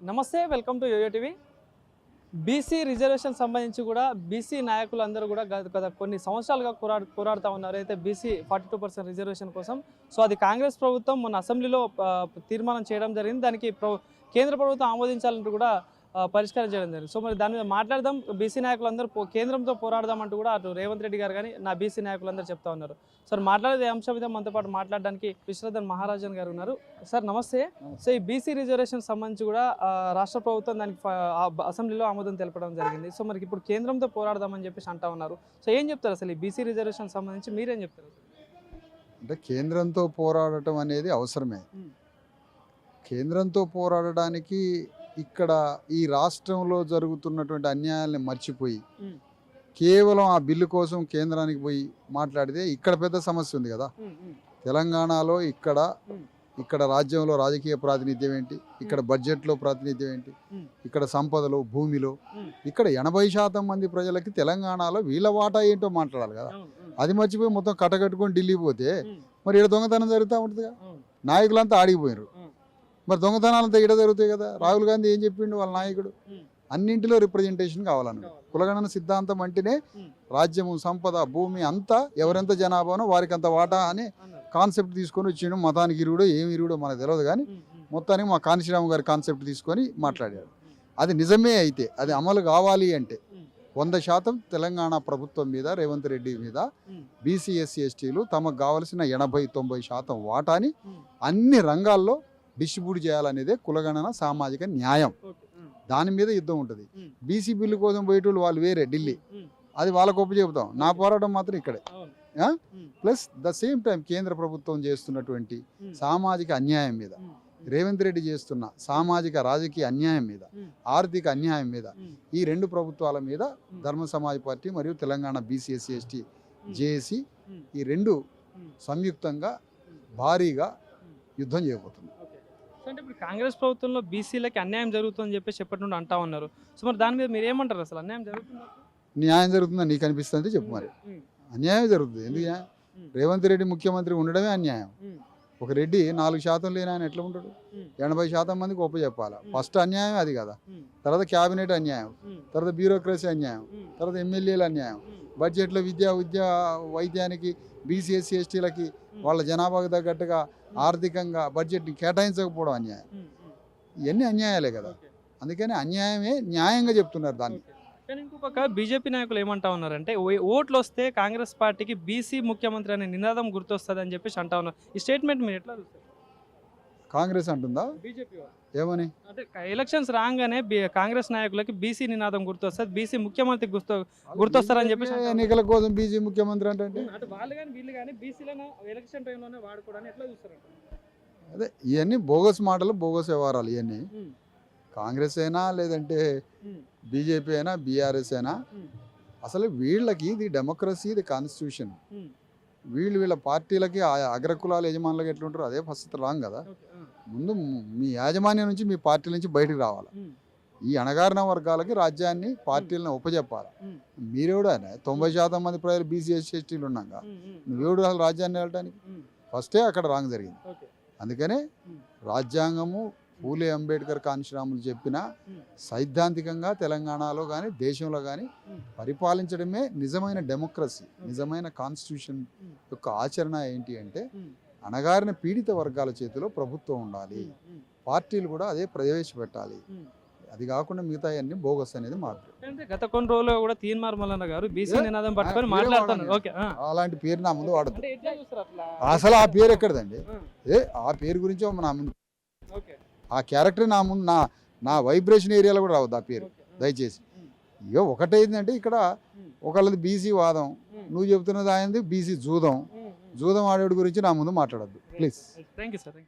నమస్తే, welcome to YoYo TV. BC reservation సంబంధించి కూడా బీసీ నాయకులందరూ కూడా గత కొన్ని సంవత్సరాలుగా పోరాడుతూ ఉన్నారు. అయితే బీసీ 42% రిజర్వేషన్ కోసం. సో అది కాంగ్రెస్ ప్రభుత్వం మొన్న అసెంబ్లీలో తీర్మానం చేయడం జరిగింది. దానికి కేంద్ర ప్రభుత్వం ఆమోదించాలంటూ కూడా పరిష్కారం చేయడం జరిగింది. సో మరి దాని మీద మాట్లాడదాం. బీసీ నాయకులందరూ కేంద్రంతో పోరాడదాం అంటూ కూడా అటు రేవంత్ రెడ్డి గారు కానీ నా బీసీ నాయకులందరూ చెప్తా ఉన్నారు. సార్ మాట్లాడేది అంశం మీద మనతో పాటు మాట్లాడడానికి విశ్వనాథన్ మహారాజన్ గారు ఉన్నారు. సార్ నమస్తే. సో ఈ బీసీ రిజర్వేషన్ సంబంధించి కూడా రాష్ట్ర ప్రభుత్వం దానికి అసెంబ్లీలో ఆమోదం తెలపడం జరిగింది. సో మరి ఇప్పుడు కేంద్రంతో పోరాడదామని చెప్పేసి అంటా ఉన్నారు. సో ఏం చెప్తారు అసలు ఈ బీసీ రిజర్వేషన్ సంబంధించి మీరేం చెప్తారు? అంటే కేంద్రంతో పోరాడటం అనేది అవసరమే. కేంద్రంతో పోరాడడానికి ఇక్కడ ఈ రాష్ట్రంలో జరుగుతున్నటువంటి అన్యాయాల్ని మర్చిపోయి కేవలం ఆ బిల్లు కోసం కేంద్రానికి పోయి మాట్లాడితే ఇక్కడ పెద్ద సమస్య ఉంది కదా. తెలంగాణలో ఇక్కడ రాజ్యంలో రాజకీయ ప్రాతినిధ్యం ఏంటి, ఇక్కడ బడ్జెట్లో ప్రాతినిధ్యం ఏంటి, ఇక్కడ సంపదలో భూమిలో ఇక్కడ 80% మంది ప్రజలకి తెలంగాణలో వీళ్ళ వాటా ఏంటో మాట్లాడాలి కదా. అది మర్చిపోయి మొత్తం కట్టకట్టుకొని ఢిల్లీ పోతే మరి ఇక్కడ దొంగతనం జరుగుతూ ఉంటుందిగా. నాయకులంతా ఆడిపోయినారు. మరి దొంగతనాలంతా ఈడ జరుగుతాయి కదా. రాహుల్ గాంధీ ఏం చెప్పిండు వాళ్ళ నాయకుడు, అన్నింటిలో రిప్రజెంటేషన్ కావాలన్నాడు. కులగణన సిద్ధాంతం అంటేనే రాజ్యము, సంపద, భూమి అంతా ఎవరెంత జనాభానో వారికి అంత వాటా అని కాన్సెప్ట్ తీసుకొని వచ్చిండు. మతానికి ఇరువుడో ఏమి ఇరువుడో మనకు తెలియదు, కానీ మొత్తానికి మా కాంశీరామ్ గారి కాన్సెప్ట్ తీసుకొని మాట్లాడాడు. అది నిజమే. అయితే అది అమలు కావాలి అంటే 100% తెలంగాణ ప్రభుత్వం మీద, రేవంత్ రెడ్డి మీద బీసీ ఎస్సీ ఎస్టీలు తమకు కావలసిన 80-90% వాటాని అన్ని రంగాల్లో డిస్ట్రిబ్యూట్ చేయాలనేదే కులగణన సామాజిక న్యాయం. దాని మీద యుద్ధం ఉంటుంది. బీసీ బిల్లు కోసం పోయేటోళ్ళు వాళ్ళు వేరే ఢిల్లీ, అది వాళ్ళ గొప్ప చెబుతాం. నా పోరాటం మాత్రం ఇక్కడే. ప్లస్ ద సేమ్ టైం కేంద్ర ప్రభుత్వం చేస్తున్నటువంటి సామాజిక అన్యాయం మీద, రేవంత్ రెడ్డి చేస్తున్న సామాజిక రాజకీయ అన్యాయం మీద, ఆర్థిక అన్యాయం మీద, ఈ రెండు ప్రభుత్వాల మీద ధర్మ సమాజ్ పార్టీ మరియు Telangana BC SC ST JAC ఈ రెండు సంయుక్తంగా భారీగా యుద్ధం చేయబోతుంది. అంటే ఇప్పుడు కాంగ్రెస్ ప్రభుత్వంలో బీసీలకి అన్యాయం జరుగుతుందని చెప్పేసి ఎప్పటి నుండి అంటా ఉన్నారు. సో మరి దాని మీద మీరు ఏమంటారు? అసలు అన్యాయం జరుగుతుందా? న్యాయం జరుగుతుందని నీకు అనిపిస్తుంది చెప్పు. మరి అన్యాయం జరుగుతుంది. ఎందుకు? రేవంత్ రెడ్డి ముఖ్యమంత్రి ఉండడమే అన్యాయం. ఒక రెడ్డి 4% లేని ఆయన ఎట్లా ఉంటాడు? 80% మందికి ఒప్ప చెప్పాలి. ఫస్ట్ అన్యాయం అది కదా. తర్వాత క్యాబినెట్ అన్యాయం, తర్వాత బ్యూరోక్రసీ అన్యాయం, తర్వాత ఎమ్మెల్యేల అన్యాయం, బడ్జెట్లో విద్య వైద్యానికి బీసీ ఎస్సీ ఎస్టీలకి వాళ్ళ జనాభాకు తగ్గట్టుగా ఆర్థికంగా బడ్జెట్ని కేటాయించకపోవడం అన్యాయం. ఇవన్నీ అన్యాయాలే కదా. అందుకని అన్యాయమే న్యాయంగా చెప్తున్నారు దాన్ని. కానీ ఇంకొక బీజేపీ నాయకులు ఏమంటా ఉన్నారంటే ఓట్లు వస్తే కాంగ్రెస్ పార్టీకి బీసీ ముఖ్యమంత్రి అనే నినాదం గుర్తొస్తుంది అని చెప్పేసి అంటా ఉన్నారు. ఈ స్టేట్మెంట్ మీరు ఎట్లా చూస్తారు? కాంగ్రెస్ అంటుందా? బీజేపీ ఏమని? అంటే ఎలక్షన్స్ రాగానే కాంగ్రెస్ నాయకులకి బీసీ నినాదం గుర్తొస్తుంది, బీసీ ముఖ్యమంత్రి గుర్తొస్తారని చెప్పేసి ఎన్నికల కోసం బీసీ ముఖ్యమంత్రి అంటే వాళ్ళు కానీ వీళ్ళు కానీ బీసీలను ఎలక్షన్ టైంలోనే వాడుకోవడానికి ఎట్లా చూస్తారంట? అదే ఇవన్నీ బోగస్ మాటలు, బోగస్ వ్యవహారాలు. ఇవన్నీ కాంగ్రెస్ అయినా లేదంటే బీజేపీ అయినా బీఆర్ఎస్ అయినా అసలు వీళ్ళకి ఇది డెమోక్రసీ, ఇది కాన్స్టిట్యూషన్. వీళ్ళ పార్టీలకి అగ్రకులాల యజమానులకు ఎట్లుంటారు అదే ఫస్ట్ రాంగ్ కదా. ముందు మీ యాజమాన్యం నుంచి, మీ పార్టీ నుంచి బయటకు రావాలి. ఈ అణగారిన వర్గాలకి రాజ్యాన్ని, పార్టీలను ఉపజెప్పాలి. మీరేవుడు 90% మంది ప్రజలు బీసీ ఎస్సీ ఎస్టీలు ఉన్నాక నువ్వేవుడు అసలు రాజ్యాన్ని వెళ్ళటానికి? ఫస్టే అక్కడ రాంగ్ జరిగింది. అందుకనే రాజ్యాంగము, పూలే అంబేద్కర్ కాంశీరాములు చెప్పిన సైద్ధాంతికంగా తెలంగాణలో కానీ దేశంలో కానీ పరిపాలించడమే నిజమైన డెమోక్రసీ, నిజమైన కాన్స్టిట్యూషన్ యొక్క ఆచరణ. ఏంటి అంటే అణగారిన పీడిత వర్గాల చేతిలో ప్రభుత్వం ఉండాలి, పార్టీలు కూడా అదే ప్రవేశపెట్టాలి. అది కాకుండా మిగతా అన్ని బోగస్ అనేది మాత్రం. గత కొన్ని రోజులు కూడా తీన్మార్ మల్లన్న గారు బీసీ నినాదం పట్టుకొని మాట్లాడుతున్నారు. అలాంటి పేరు నా ముందు వాడదు. అసలు ఆ పేరు ఎక్కడదండి? ఆ పేరు గురించి నా ముందు, ఆ క్యారెక్టర్ నా ముందు, నా వైబ్రేషన్ ఏరియాలో కూడా రావద్దు ఆ పేరు దయచేసి. ఇక ఒకటైందంటే ఇక్కడ ఒకళ్ళది బీసీ వాదం, నువ్వు చెబుతున్నది ఆయనది బీసీ జూదం. జూదం ఆడేవాడి గురించి నా ముందు మాట్లాడద్దు ప్లీజ్. Thank you sir.